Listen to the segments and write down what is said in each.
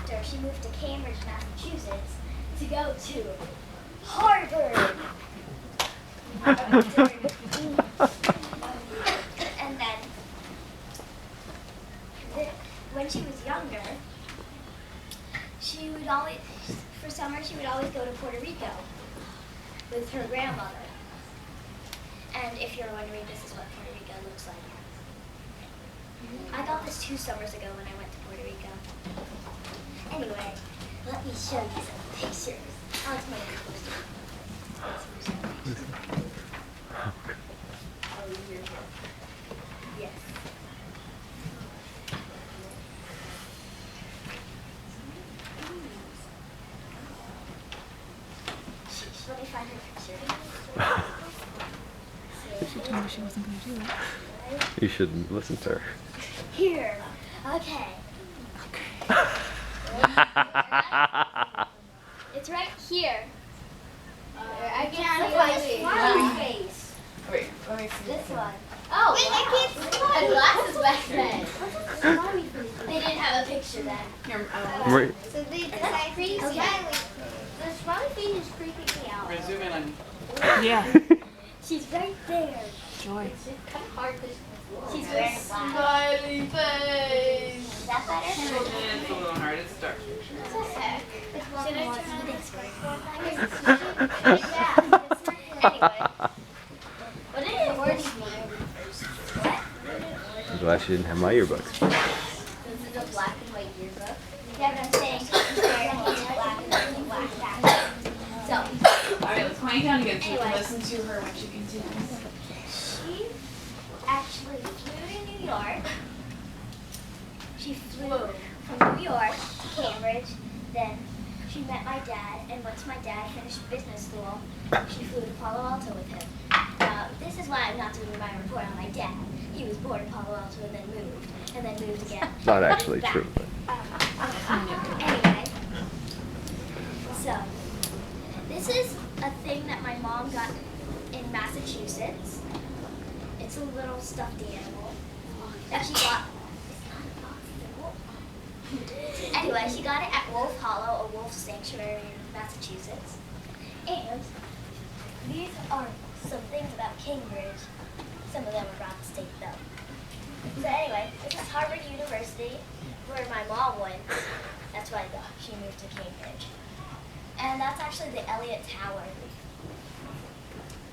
after, she moved to Cambridge, Massachusetts, to go to Harvard. And then, when she was younger, she would always, for summer, she would always go to Puerto Rico with her grandmother. And if you're wondering, this is what Puerto Rico looks like. I got this 2 summers ago when I went to Puerto Rico. Anyway, let me show you some pictures. Oh, it's my coaster. Yes. Let me find her picture. She told me she wasn't going to do it. You shouldn't listen to her. Here. Okay. It's right here. I can't see my face. Wait, let me see. This one. Oh, wait, wow. I can't see my glasses back then. They didn't have a picture then. Right. So they decided creepy. The smiley face is creeping me out. We're gonna zoom in on. Yeah. She's right there. Joy. It's kind of hard because she's wearing black. Smiley face. Is that better? It's a little hard. It's a dark picture. Should I turn on this screen? Yeah. Anyway. What did it work? What? I'm glad she didn't have my earbuds. This is a black and white yearbook. Yeah, but I'm saying she's wearing black and white background. So. Alright, let's wind down again so we can listen to her when she continues. She actually flew to New York. She flew from New York to Cambridge. Then she met my dad, and once my dad finished business school, she flew to Palo Alto with him. This is why I'm not doing my report on my dad. He was born in Palo Alto and then moved again. Not actually Back. true, but Anyway, so this is a thing that my mom got in Massachusetts. It's a little stuffed animal that she got. Anyway, she got it at Wolf Hollow, a wolf sanctuary in Massachusetts. And these are some things about Cambridge. Some of them are around the state though. So anyway, this is Harvard University, where my mom went. That's why she moved to Cambridge. And that's actually the Elliott Tower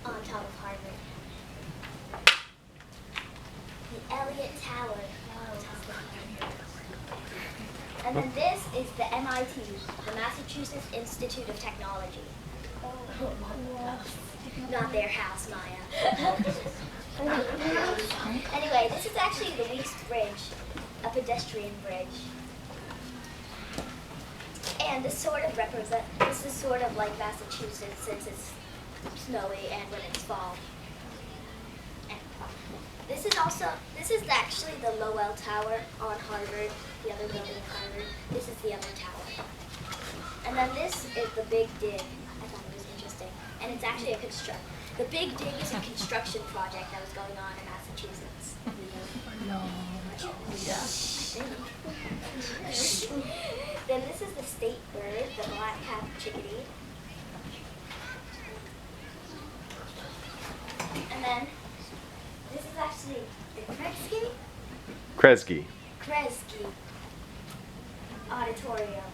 on top of Harvard. The Elliott Tower on top of Harvard. And then this is the MIT, the Massachusetts Institute of Technology. Not their house, Maya. Anyway, this is actually the Weeks Bridge, a pedestrian bridge. And this is sort of like Massachusetts since it's snowy and when it's fall. And this is actually the Lowell Tower on Harvard, the other building at Harvard. This is the other tower. And then this is the Big Dig. I thought it was interesting. And it's actually the Big Dig is a construction project that was going on in Massachusetts. No. Then this is the state bird, the black-capped chickadee. And then this is actually the Kresge. Kresge Auditorium.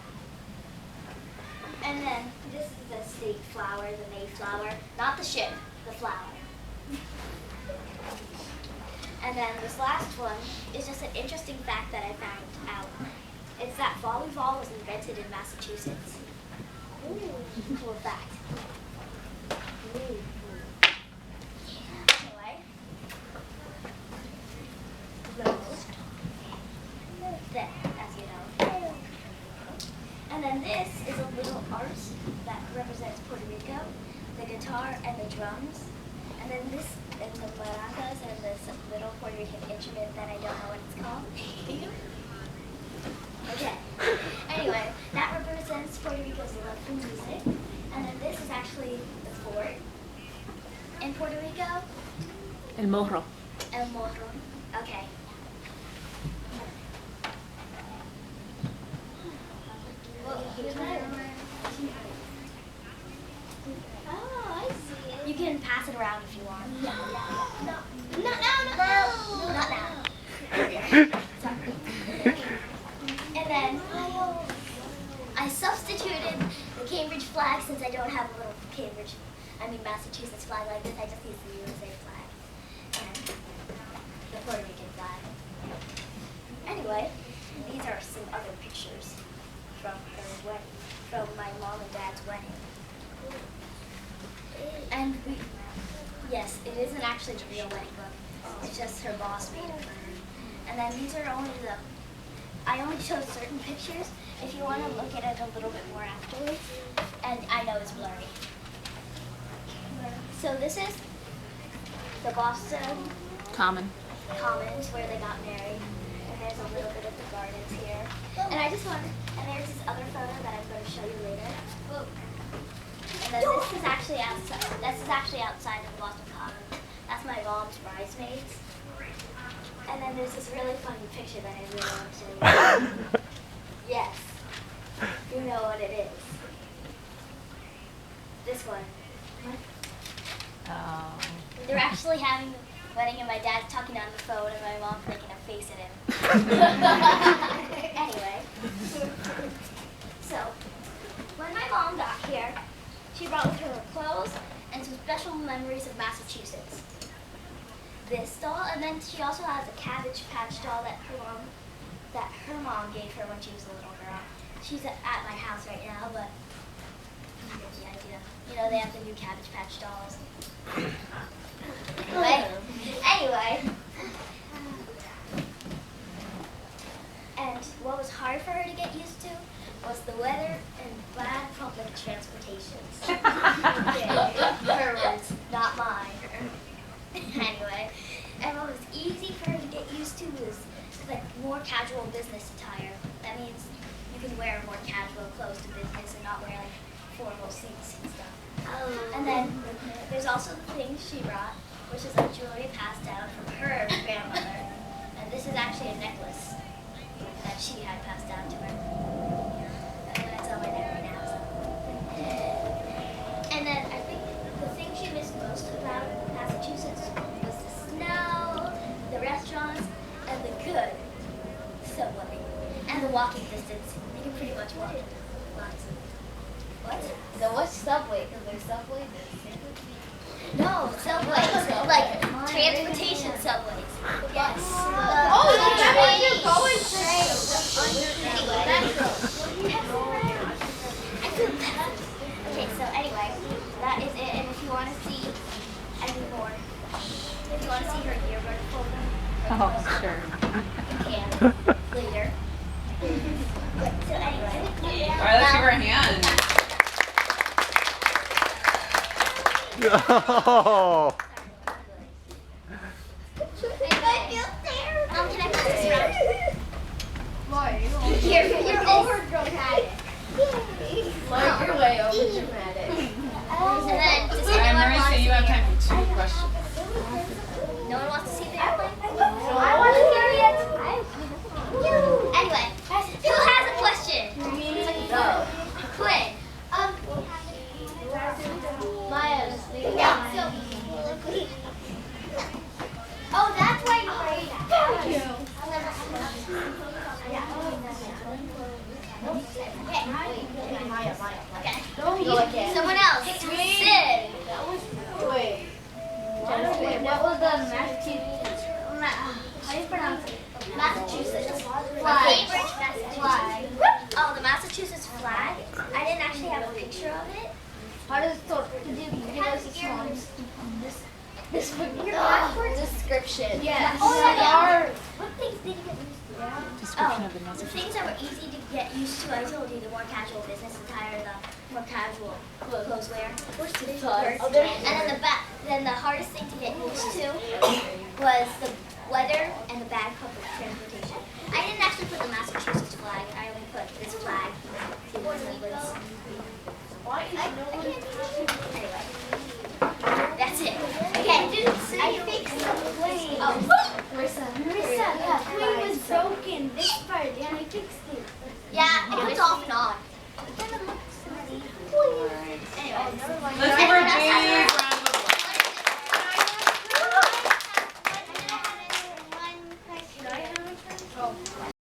And then this is the state flower, the Mayflower. Not the ship, the flower. And then this last one is just an interesting fact that I found out. It's that volleyball was invented in Massachusetts. Ooh, cool fact. Ooh. Anyway. That, as you know. And then this is a little art that represents Puerto Rico, the guitar and the drums. And then this is the maracas and this little Puerto Rican instrument that I don't know what it's called. Okay. Anyway, that represents Puerto Rico's love for music. And then this is actually the fort in Puerto Rico. El Morro. El Morro. Okay. Oh, I see it. You can pass it around if you want. No. Not now. Sorry. And then I substituted the Cambridge flag since I don't have a little Massachusetts flag like this. I just use the USA flag and the Puerto Rican flag. Anyway, these are some other pictures from her wedding, from my mom and dad's wedding. And yes, it isn't actually the real wedding book. It's just her boss made it for her. And then these are I only showed certain pictures. If you want to look at it a little bit more afterwards, and I know it's blurry. So this is the Boston Commons. Where they got married. And there's a little bit of the gardens here. And there's this other photo that I'm going to show you later. And then this is actually outside. This is actually outside of the Boston Commons. That's my mom's bridesmaids. And then there's this really funny picture that I really want to show you. Yes. You know what it is. This one. Oh. They're actually having the wedding and my dad's talking on the phone and my mom's making a face at him. Anyway. So, when my mom got here, she brought with her clothes and some special memories of Massachusetts. This doll, and then she also has a Cabbage Patch doll that her mom gave her when she was a little girl. She's at my house right now, but you get the idea. You know, they have the new Cabbage Patch dolls. Anyway. And what was hard for her to get used to was the weather and bad public transportation. Her words, not mine. Anyway, and what was easy for her to get used to was like more casual business attire. That means you can wear more casual clothes to business and not wear like formal suits and stuff. And then there's also the things she brought, which is a jewelry passed down from her grandmother. And this is actually a necklace that she had passed down to her. That's on my neck right now. So. And then I think the thing she missed most about Massachusetts was the snow, the restaurants, and the good subway. And the walking distance. You can pretty much walk lots of. What? So what's Subway? Because there's Subway. No, subways. Like transportation subways. Yes. Oh, that's what you're going Okay, so anyway, that is it. And if you want to see any more, if you want to see her yearbook folder, Oh, sure. you can later. So anyway. All right, let's give her a hand. Oh. Can I put this around? You're over-dramatic. Like your way over dramatic. And then, does All right, anyone want Marissa, to you have see time for 2 questions. No one wants to see the airplane? I want to hear it. Anyway, who has a question? Go. Quinn. Maya. Yeah. Oh, that's why you're ready. Thank you. Okay. Someone else. Sid. Wait. What was the Massachusetts? How do you pronounce it? Massachusetts. Flag. Cambridge, Massachusetts. Oh, the Massachusetts flag? I didn't actually have a picture of it. How does it sort? Could you give us a small description? Yeah. Oh, yeah. What things did you get used to? Description of the The Massachusetts. things that were easy to get used to, I told you, the more casual business attire, the more casual clothes wear. And then the hardest thing to get used to was the weather and the bad